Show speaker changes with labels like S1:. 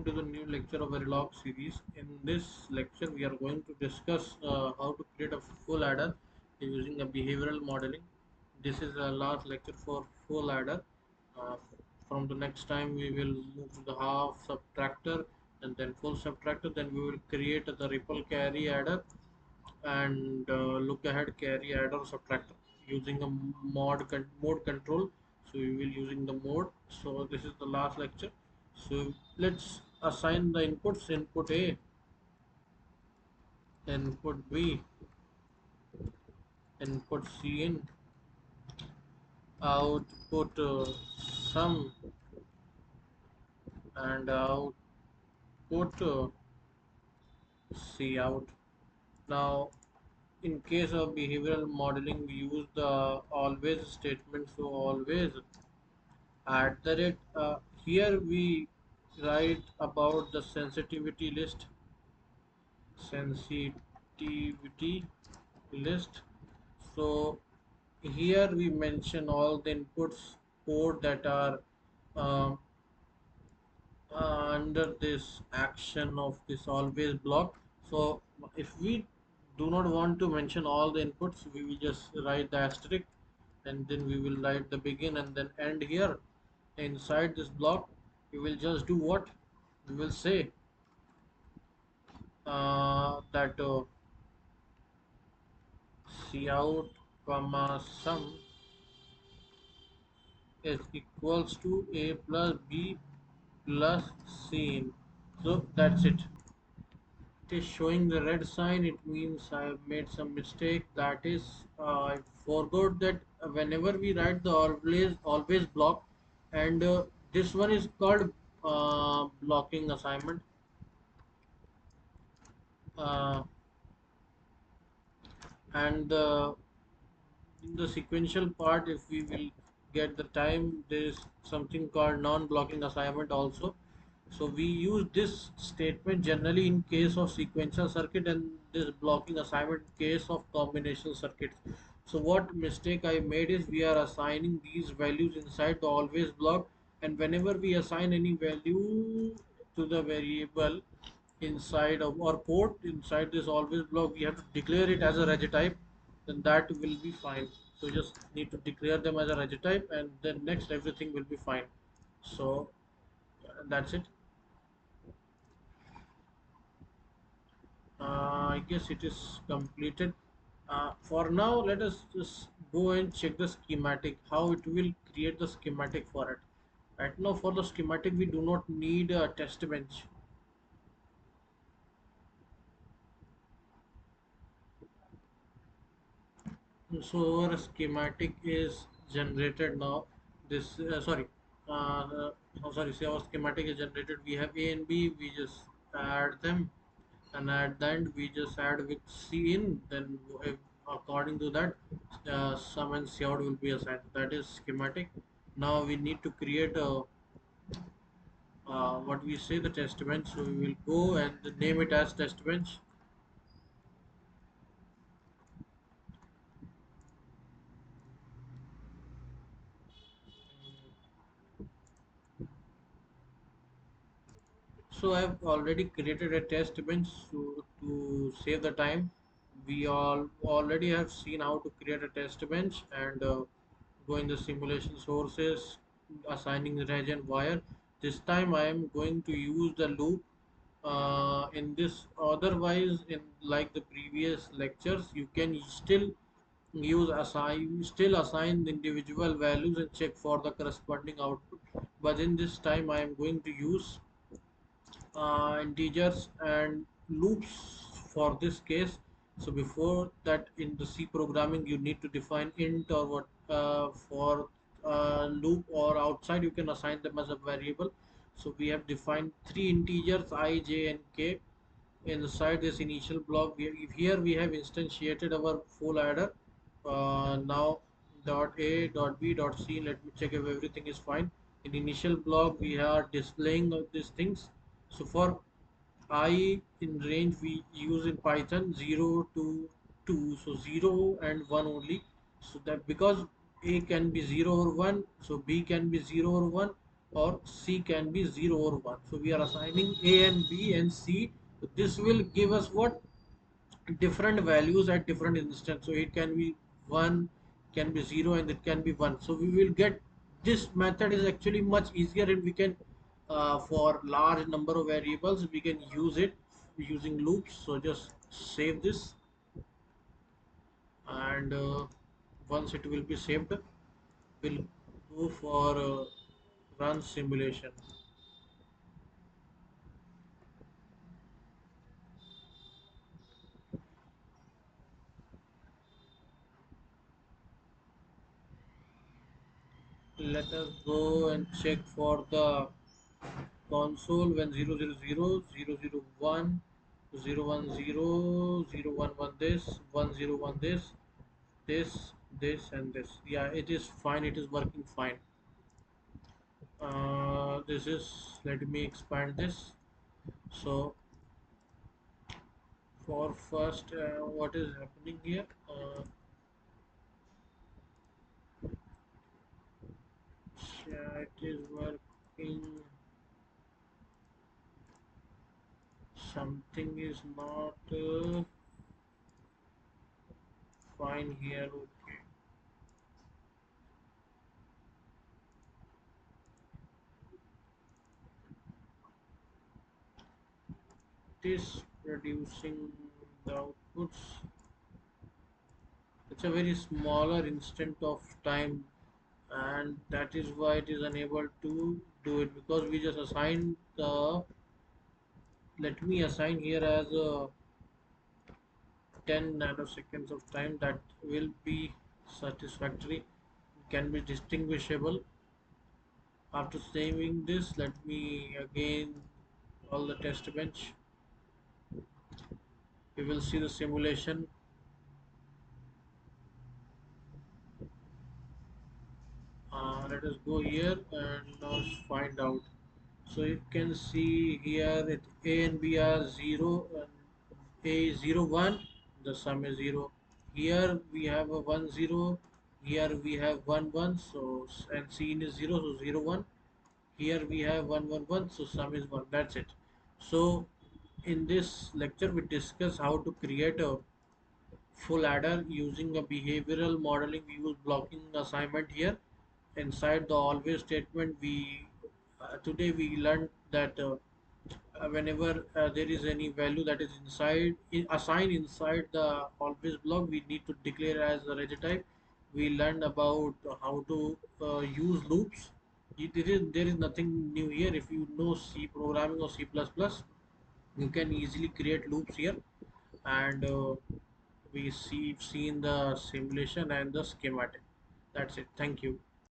S1: to the new lecture of Verilog series. In this lecture, we are going to discuss how to create a full adder using a behavioral modeling. This is the last lecture for full adder. Uh, from the next time, we will move to the half subtractor and then full subtractor. Then we will create the ripple carry adder and look ahead carry adder subtractor using a mode control. So we will using the mode. So this is the last lecture. So let's assign the inputs: input A, input B, input Cin, output sum, and output Cout. Now in case of behavioral modeling, we use the always statement. So always at the rate, here we write about the sensitivity list. So here we mention all the inputs code that are um, under this action of this always block. So if we do not want to mention all the inputs, we will just write the asterisk, and then we will write the begin and then end here. Inside this block we will just do what we will say, that cout comma sum is equals to a plus b plus c. So that's it. It is showing the red sign. It means I have made some mistake. That is, I forgot that whenever we write the always block, and this one is called blocking assignment. Uh, and in the sequential part, if we will get the time, there is something called non-blocking assignment also. So we use this statement generally in case of sequential circuit, and this blocking assignment in case of combinational circuits. So what mistake I made is we are assigning these values inside the always block, and whenever we assign any value to the variable inside of our port inside this always block, we have to declare it as a reg type. Then that will be fine. So just need to declare them as a reg type, and then next everything will be fine. So that's it. I guess it is completed. For now, let us just go and check the schematic, how it will create the schematic for it. Right now, for the schematic, we do not need a test bench. So our schematic is generated now. This sorry, say our schematic is generated. We have A and B. We just add them, and at the end we just add with C in. Then according to that, sum and C out will be assigned. That is schematic. Now we need to create a what we say, the test bench. So we will go and name it as test bench. So I've already created a test bench. So to save the time, we all already have seen how to create a test bench, and go in the simulation sources, assigning the reg and wire. This time I am going to use the loop in this. Otherwise, in like the previous lectures, you can still assign the individual values and check for the corresponding output. But in this time I am going to use integers and loops for this case. So before that, in the C programming, you need to define int or what for loop, or outside you can assign them as a variable. So we have defined three integers I, j, and k inside this initial block. Here we have instantiated our full adder. Now dot a dot b dot c. Let me check if everything is fine. In initial block we are displaying these things. So for I in range we use in Python 0 to 2, so 0 and 1 only. So that because A can be 0 or 1, so B can be 0 or 1, or C can be 0 or 1. So we are assigning A and B and C. This will give us what? Different values at different instance. So it can be 1, can be 0, and it can be 1. So we will get, this method is actually much easier, and we can for large number of variables we can use it using loops. So just save this, and once it will be saved, we'll go for run simulation. Let us go and check for the console when 000 001 010 011 this 101 this and this. Yeah, it is fine, it is working fine. This is, let me expand this. So for first, what is happening here, yeah, it is working. Something is not fine here. Okay, it is producing the outputs. It's a very smaller instant of time, and that is why it is unable to do it, because we just assign the, let me assign here as a 10 nanoseconds of time. That will be satisfactory, can be distinguishable. After saving this, let me again all the test bench. We will see the simulation. Let us go here and now find out. So you can see here that A and B are 0, and A is 0 1, the sum is 0. Here we have a 1 0, here we have 1 1, so and C is 0, so 0 1. Here we have 1 1 1, so sum is 1. That's it. So in this lecture we discuss how to create a full adder using a behavioral modeling. We use blocking assignment here. Inside the always statement, we today we learned that whenever there is any value that is assigned inside the always block, we need to declare as a register type. We learned about how to use loops. There is nothing new here. If you know C programming or C++, you can easily create loops here, and we seen the simulation and the schematic. That's it. Thank you.